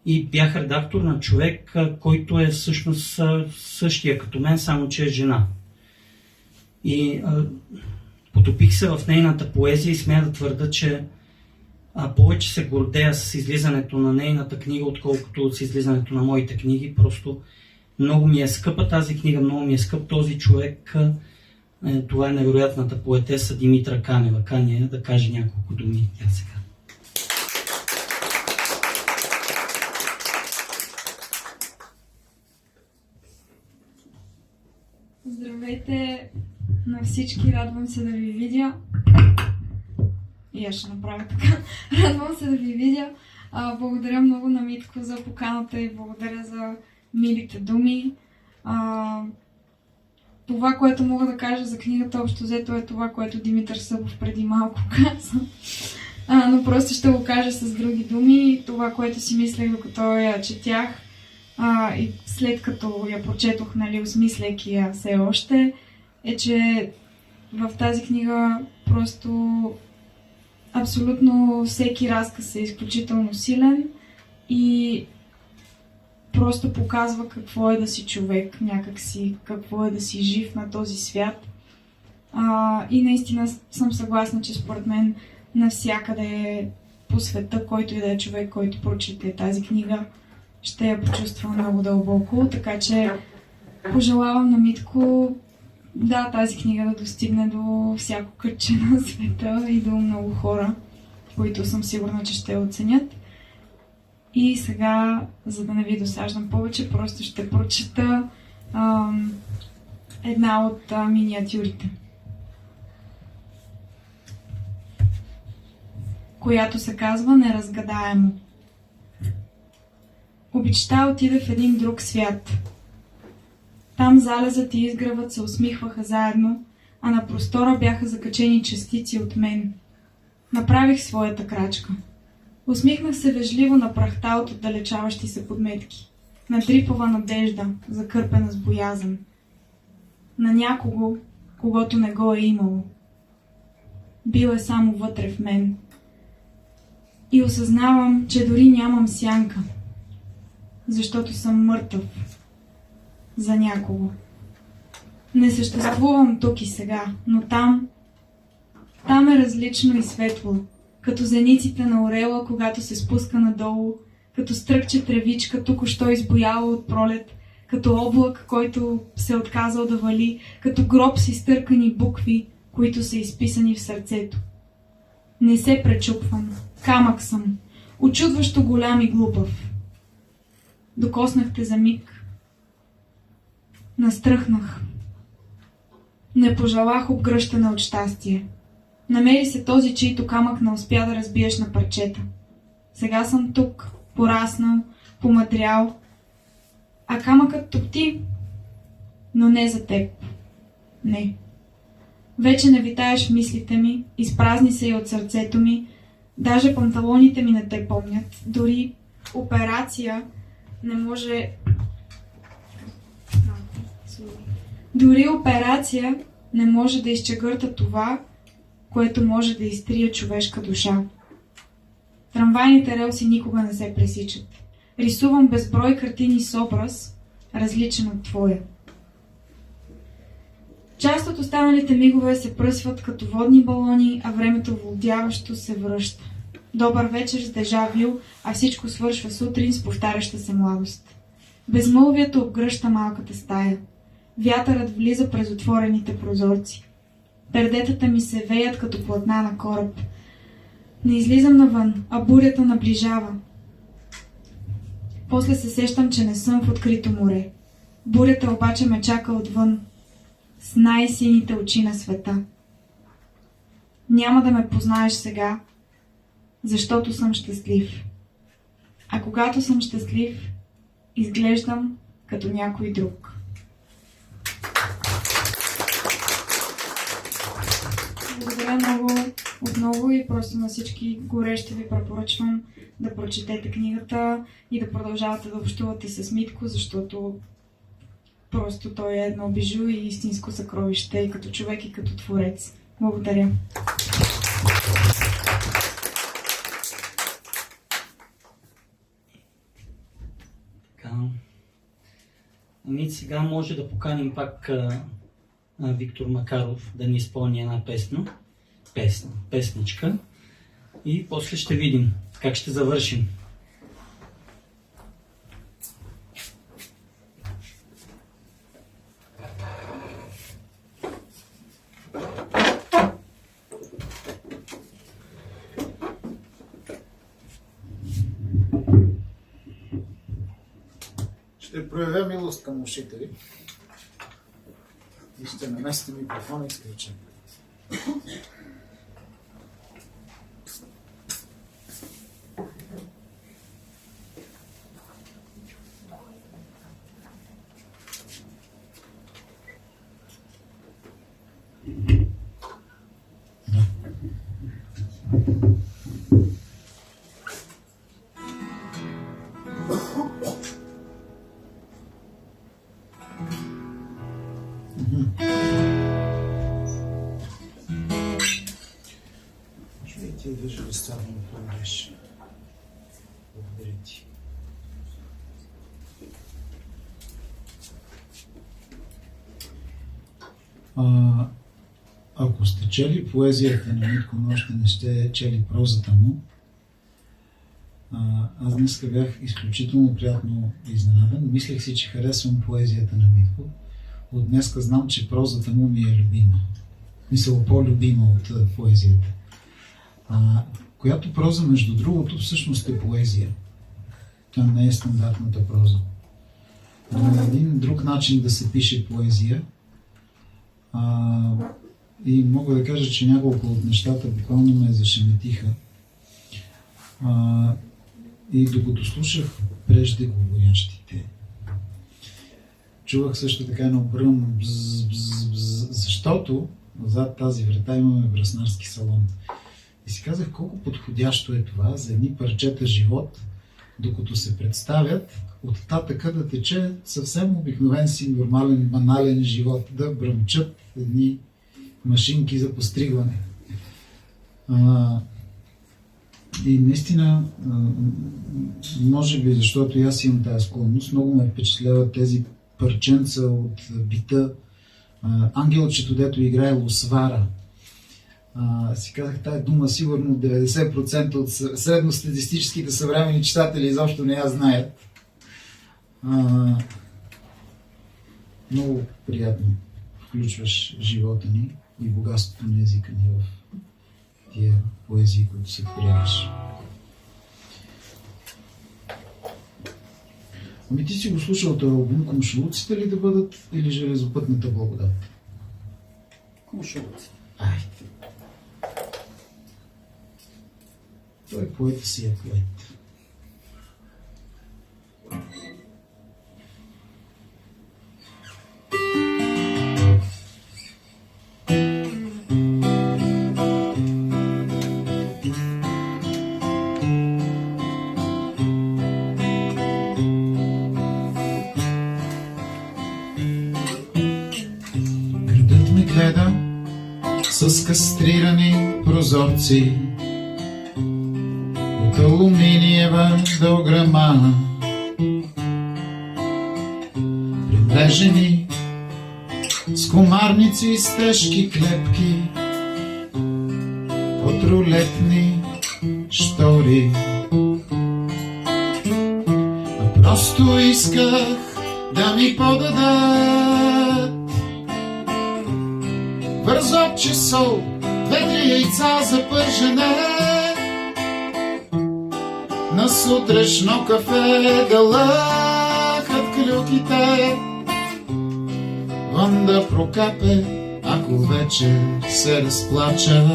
И бях редактор на човек, който е всъщност същия като мен, само че е жена. И потопих се в нейната поезия и смея да твърда, че повече се гордея с излизането на нейната книга, отколкото с излизането на моите книги. Просто много ми е скъпа тази книга, много ми е скъп този човек. Това е невероятната поетеса Димитра Канева. Каня да каже няколко думи тя сега. Здравейте на всички, радвам се да ви видя. И аз ще направя така. Радвам се да ви видя. Благодаря много на Митко за поканата и благодаря за милите думи. Това, което мога да кажа за книгата общо взето е това, което Димитър Събов преди малко каза. Но просто ще го кажа с други думи. Това, което си мислех докато я четях, и след като я прочетох, нали, осмисляйки я все още, е, че в тази книга просто абсолютно всеки разказ е изключително силен и просто показва какво е да си човек, някакси, какво е да си жив на този свят. И наистина съм съгласна, че според мен навсякъде по света, който и да е човек, който прочете тази книга, ще я почувства много дълбоко, така че пожелавам на Митко тази книга да достигне до всяко кътче на света и до много хора, които съм сигурна, че ще я оценят. И сега, за да не ви досаждам повече, просто ще прочета една от миниатюрите, която се казва Неразгадаемо. Обичта отиде в един друг свят. Там залезът и изгревът се усмихваха заедно, а на простора бяха закачени частици от мен. Направих своята крачка. Усмихнах се вежливо на прахта от отдалечаващи се подметки. На дрипава надежда, закърпена с боязън. На някого, когото не го е имало. Бил е само вътре в мен. И осъзнавам, че дори нямам сянка, защото съм мъртъв за някого. Не съществувам тук и сега, но там е различно и светло, като зениците на орела, когато се спуска надолу, като стръкче тревичка, току-що избояла от пролет, като облак, който се отказал да вали, като гроб с изтъркани букви, които са изписани в сърцето. Не се пречупвам, камък съм, очудващо голям и глупав. Докоснахте за миг. Настръхнах. Не пожелах обгръщане от щастие. Намери се този, чийто камък не успя да разбиеш на парчета. Сега съм тук, пораснал, помъдрял, а камъкът топти, но не за теб. Не. Вече не витаеш в мислите ми, изпразни се и от сърцето ми, даже панталоните ми не те помнят, дори операция не може... Дори операция не може да изчегърта това, което може да изтрие човешка душа. Трамвайните релси никога не се пресичат. Рисувам безброй картини с образ, различен от твоя. Част от останалите мигове се пръсват като водни балони, а времето владяващо се връща. Добър вечер с дежавю, а всичко свършва сутрин с повтаряща се младост. Безмълвието обгръща малката стая. Вятърът влиза през отворените прозорци. Пердетата ми се веят като платна на кораб. Не излизам навън, а бурята наближава. После се сещам, че не съм в открито море. Бурята обаче ме чака отвън, с най-сините очи на света. Няма да ме познаеш сега, защото съм щастлив. А когато съм щастлив, изглеждам като някой друг. Благодаря много отново и просто на всички горещо ви препоръчвам да прочетете книгата и да продължавате да общувате с Митко, защото просто той е едно бижу и истинско съкровище и като човек и като творец. Благодаря. Така. Ами сега може да поканим пак Виктор Макаров да ни изпълни една песничка и после ще видим как ще завършим. Ще проявя милост към ушите ви и ще наместя микрофона изключен. Ти движи листа да ме помреш. Благодаря ти. Ако сте чели поезията на Митко, но още не сте чели прозата му, аз днеска бях изключително приятно изненадан. Мислех си, че харесвам поезията на Митко. От днеска знам, че прозата му ми е любима. Мисля, по-любима от поезията. Която проза, между другото, всъщност е поезия. Тя не е стандартната проза. Но е един друг начин да се пише поезия. И мога да кажа, че няколко от нещата буквално ме зашеметиха. И докато слушах преждеговорящите, чувах също така едно бръм, защото зад тази врата имаме браснарски салон. И си казах колко подходящо е това за едни парчета живот, докато се представят, от татъка да тече съвсем обикновен си, нормален, банален живот, да бръмчат едни машинки за постригване. И наистина, може би, защото и аз имам тази склонност, много ме впечатляват тези парченца от бита. Ангелчето, дето играе Лосвара. Си казах, тая дума сигурно 90% от средностатистическите съвременни читатели изобщо не я знаят. Много приятно включваш живота ни и богатството на езика ни в тия поезии, които се творяваш. Ами ти си го слушал този албум, Комшулуците ли да бъдат или Железопътната благодат? Комшулуците. Айде. Той поет си е поет. Градът ме гледа с кастрирани прозорци от алуминиева дълграма, приблежени с комарници и с тежки клепки от рулетни штори. А просто исках да ми подадат вързопче сол, 2-3 яйца за пържене, на сутрешно кафе да лъхат клюките, вън да прокапе, ако вече се разплача.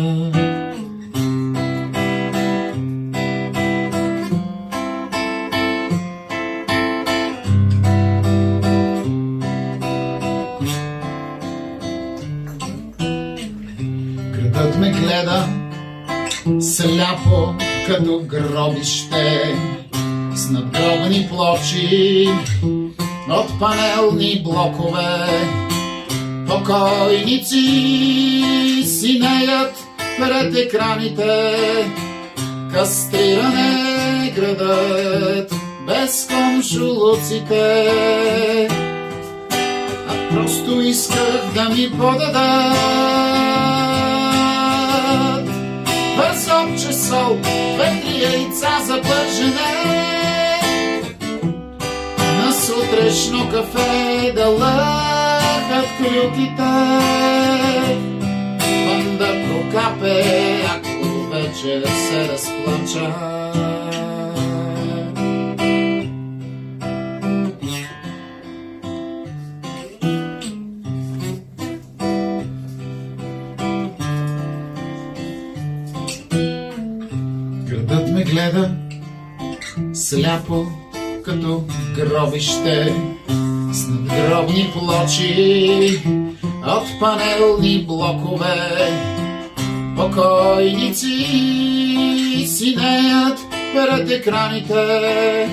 Градът ме гледа сляпо като гробище, с надгробени плочи от панелни блокове. Покойници си неят пред екраните, кастриране градът без комшулуците. А просто исках да ми подадат вързопче сол, 2-3 яйца за пържене, на сутрешно кафе да лъхат клюките, вън да прокапе, ако вече се разплача. Градът ме гледа сляпо като гробище, с надгробни плочи от панелни блокове. Покойници си неят пред екраните,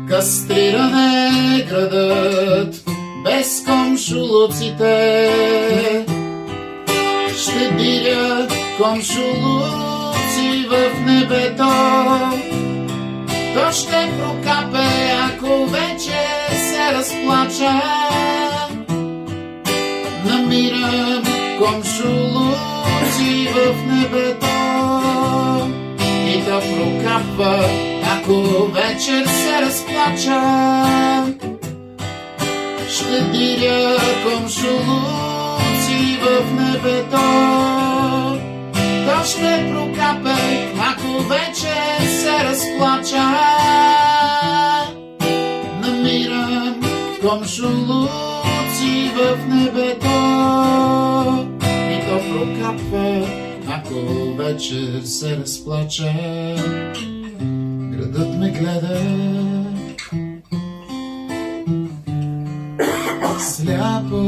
кастриране градът без комшулуците. Ще диря комшулуци в небето, то ще прокапе, ако вече се разплача. Намирам комшулуци в небето и то прокапва, ако вечер се разплача. Ще диря комшулуци в небето, то ще прокапе, ако вече се разплача. Намирам комшулуци в небето и то прокапва, ако вече се разплача. Градът ме гледа сляпо,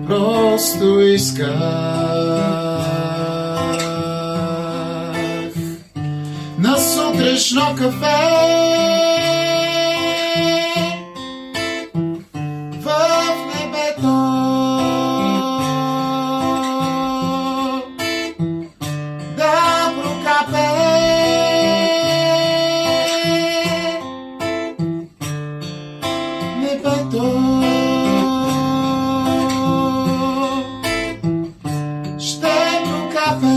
просто исках на сутрешно кафе в небето да прокапе, небето ще прокапе,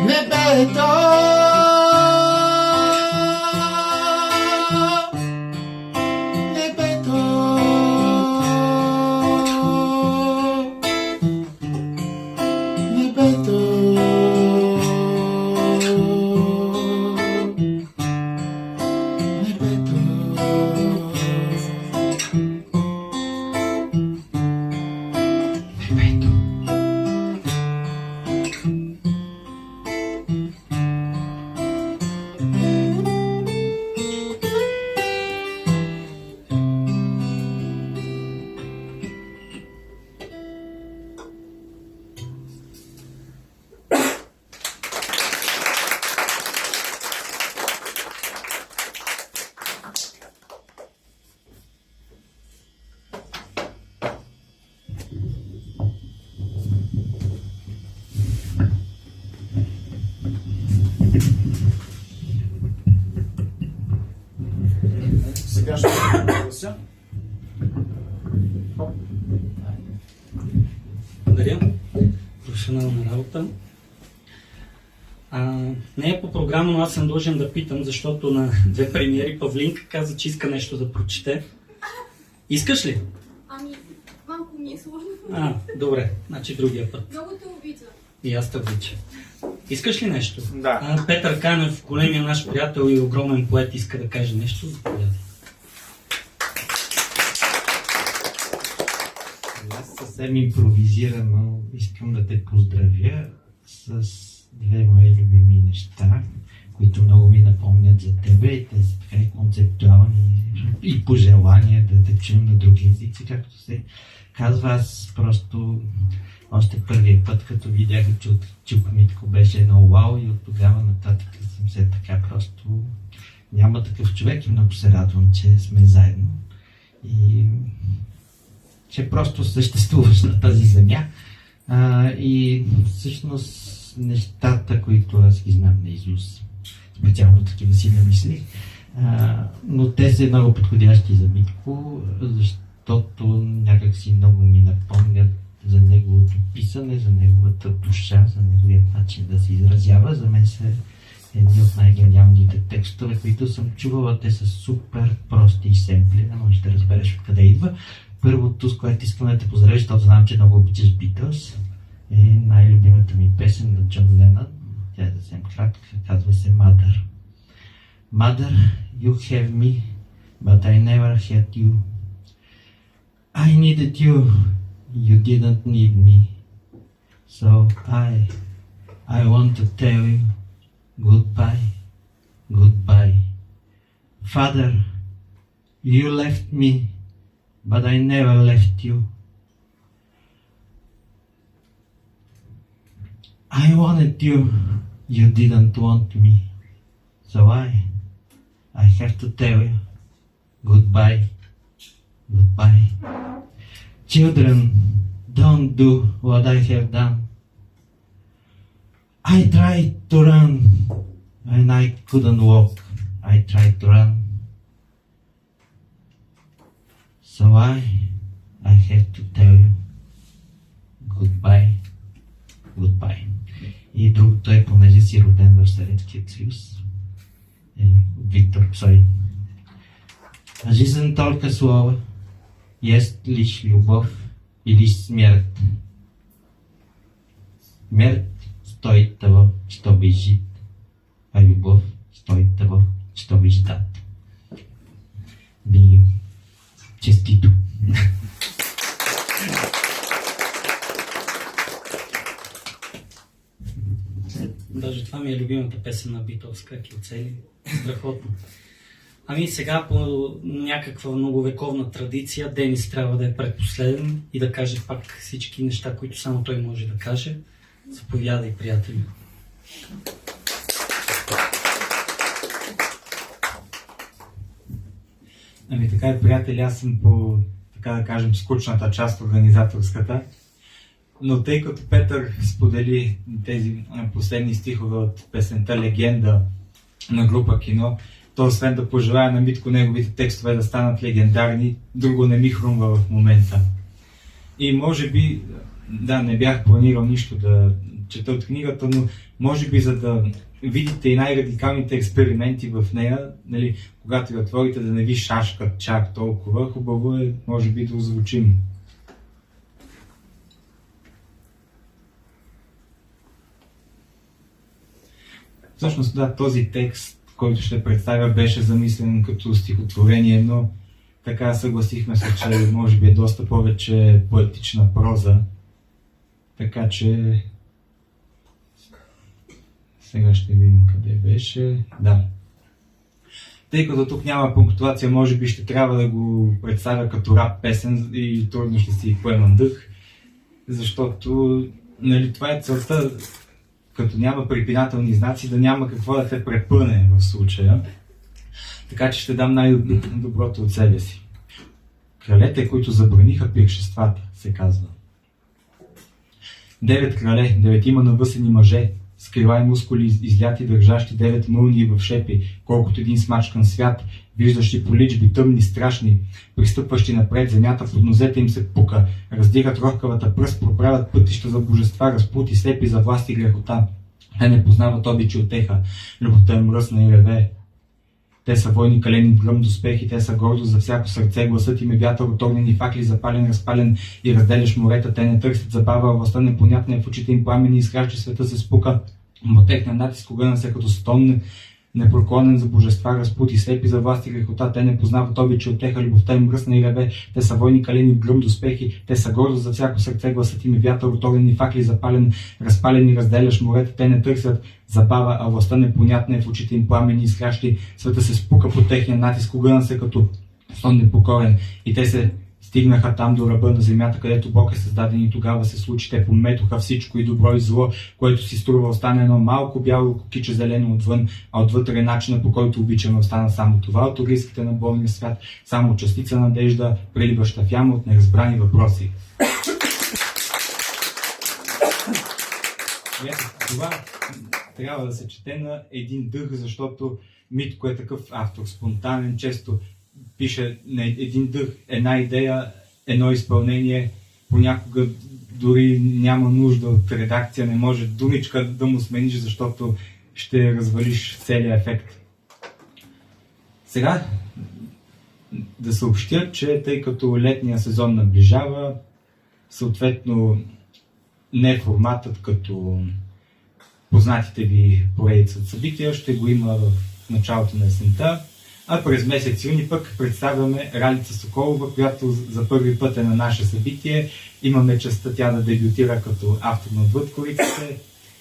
небето небето небето професионална работа. Не е по програма, но аз съм длъжен да питам, защото на 2 премиери Павлинка каза, че иска нещо да прочете. Искаш ли? Ами, малко ми е сложно. Добре, значи другия път. Много те обичам. И аз те обичам. Искаш ли нещо? Да. Петър Канев, големия наш приятел и огромен поет, иска да каже нещо. Заповядай. Аз съвсем импровизирано искам да те поздравя с 2 мои любими неща, които много ми напомнят за тебе и те са така и концептуални и пожелания да те чуем на други езици, както се казва. Аз просто още първият път, като видях, че чух Митко, беше едно вау и от тогава нататък съм се така просто... Няма такъв човек и много се радвам, че сме заедно. И че просто съществуваш на тази земя. И всъщност нещата, които аз ги знам наизуст, специално такива си намислих, но те са много подходящи за Митко, защото някак си много ми напомнят за неговото писане, за неговата душа, за неговият начин да се изразява. За мен са едни от най-гениалните текстове, които съм чувала. Те са супер прости и семпли, не можеш да разбереш откъде идва. Първото, с което искам да те поздравя, защото знам, че много обичаш Beatles, е най-любимата ми песен на Джон Ленън. Тя е съвсем кратка, казва се Mother. Mother, you have me, but I never had you. I needed you, you didn't need me. So I want to tell you goodbye, goodbye. Father, you left me, but I never left you. I wanted you, you didn't want me. So I have to tell you goodbye, goodbye. Children, don't do what I have done. I tried to run and I couldn't walk. I tried to run. So I have to tell you goodbye, goodbye. И другото е, понеже си роден в Съветският съюз, Виктор Цой. Жизнь только слово, есть лишь любовь и лишь смерть. Смерть стоит того, чтобы жить, а любовь стоит того, чтобы ждать. Ви честито! Даже това ми е любимата песен на Beatles, как и оцели. Страхотно. Ами сега по някаква многовековна традиция Денис трябва да е предпоследен и да каже пак всички неща, които само той може да каже. Заповядай, приятели. Ами така е, приятели, аз съм по, така да кажем, скучната част, организаторската. Но тъй като Петър сподели тези последни стихове от песента Легенда на група Кино, то освен да пожелая на Митко неговите текстове да станат легендарни, друго не ми хрумва в момента. И може би, да, не бях планирал нищо да чета от книгата, но може би за да видите и най-радикалните експерименти в нея, нали, когато я отворите, да не ви шашкат чак толкова, хубаво е, може би, да озвучим. Всъщност, да, този текст, който ще представя, беше замислен като стихотворение, но така съгласихме се, че може би е доста повече поетична проза. Така че сега ще видим къде беше. Да. Тъй като тук няма пунктуация, може би ще трябва да го представя като рап песен и трудно ще си поемам дъх, защото, нали, това е целта, като няма препинателни знаци, да няма какво да те препъне в случая. Така че ще дам най-доброто от себе си. Кралете, които забраниха пиршествата, се казва. 9 крале, 9 навъсени мъже, с крила и мускули, изляти държащи 9 мълнии в шепи, колкото един смачкан свят, виждащи по личби тъмни, страшни, пристъпващи напред, земята под нозете им се пука, раздират рохкавата пръст, проправят пътища за божества, разпути, слепи за власт и грехота. Те не познават обич и утеха, любовта е мръсна и реве. Те са войни, калени гръм доспехи, те са гордост за всяко сърце, гласът им е вятър от огнени факли, запален, разпален и разделяш морета. Те не търсят забава, властта непонятна е в очите им пламени, изхращи света се спука. Но техният натиск огъна се като стон, непроклонен за божества, разпути, слепи за власт и грехота. Те не познават обич и утеха, любовта им мръсна и реве. Те са войни, калени гръм доспехи, те са гордост за всяко сърце, гласът им е вятър от огнени факли, запален, разпален и разделяш морета. Те не търсят забава, а властта непонятна е в очите им пламени, изхращи, света се спука под техния натиск, огъна се като сон непокорен. И те се стигнаха там до ръба на земята, където Бог е създаден, и тогава се случи. Те пометоха всичко и добро и зло, което си струва, остане едно малко бяло кукиче зелено отвън, а отвътре е начина, по който обичаме, остана само това от ориските на болния свят, само частица надежда, преливаща в яма от неразбрани въпроси. Това трябва да се чете на един дъх, защото Митко е такъв автор, спонтанен, често пише на един дъх, една идея, едно изпълнение, понякога дори няма нужда от редакция, не може думичка да му смениш, защото ще развалиш целият ефект. Сега да съобщя, че тъй като летния сезон наближава, съответно не форматът като познатите ви поредица от събития ще го има в началото на есента, а през месец юни пък представяме Ралица Соколова, която за първи път е на наше събитие. Имаме честта тя да дебютира като автор на Отвъд кориците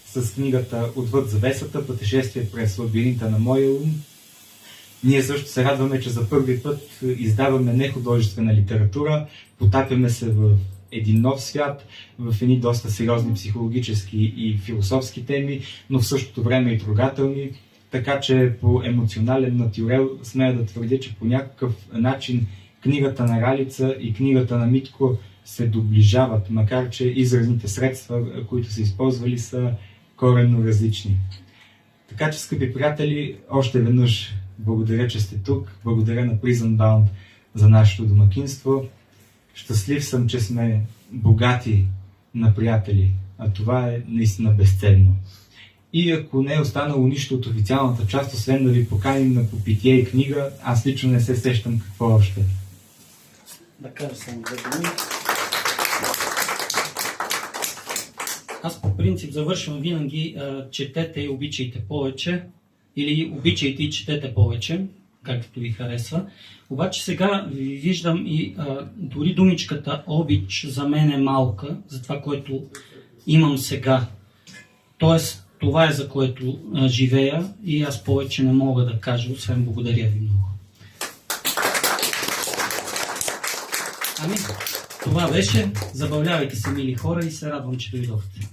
с книгата Отвъд завесата, пътешествие през лабиринта на моя ум. Ние също се радваме, че за първи път издаваме нехудожествена литература, потапяме се в един нов свят, в едни доста сериозни психологически и философски теми, но в същото време и трогателни. Така че по емоционален натюрел смея да твърдя, че по някакъв начин книгата на Ралица и книгата на Митко се доближават, макар че изразните средства, които са използвали, са коренно различни. Така че, скъпи приятели, още веднъж благодаря, че сте тук. Благодаря на Prison Bound за нашето домакинство. Щастлив съм, че сме богати на приятели, а това е наистина безценно. И ако не е останало нищо от официалната част, освен да ви поканим на попитие и книга, аз лично не се сещам какво още. Да кажа само две думи. Аз по принцип завършвам винаги четете и обичайте повече, или обичайте и четете повече, както ви харесва. Обаче сега ви виждам и дори думичката обич за мен е малка, за това, което имам сега. Тоест, това е за което живея и аз повече не мога да кажа, освен благодаря ви много. Ами, това беше. Забавлявайте се, мили хора, и се радвам, че дойдохте.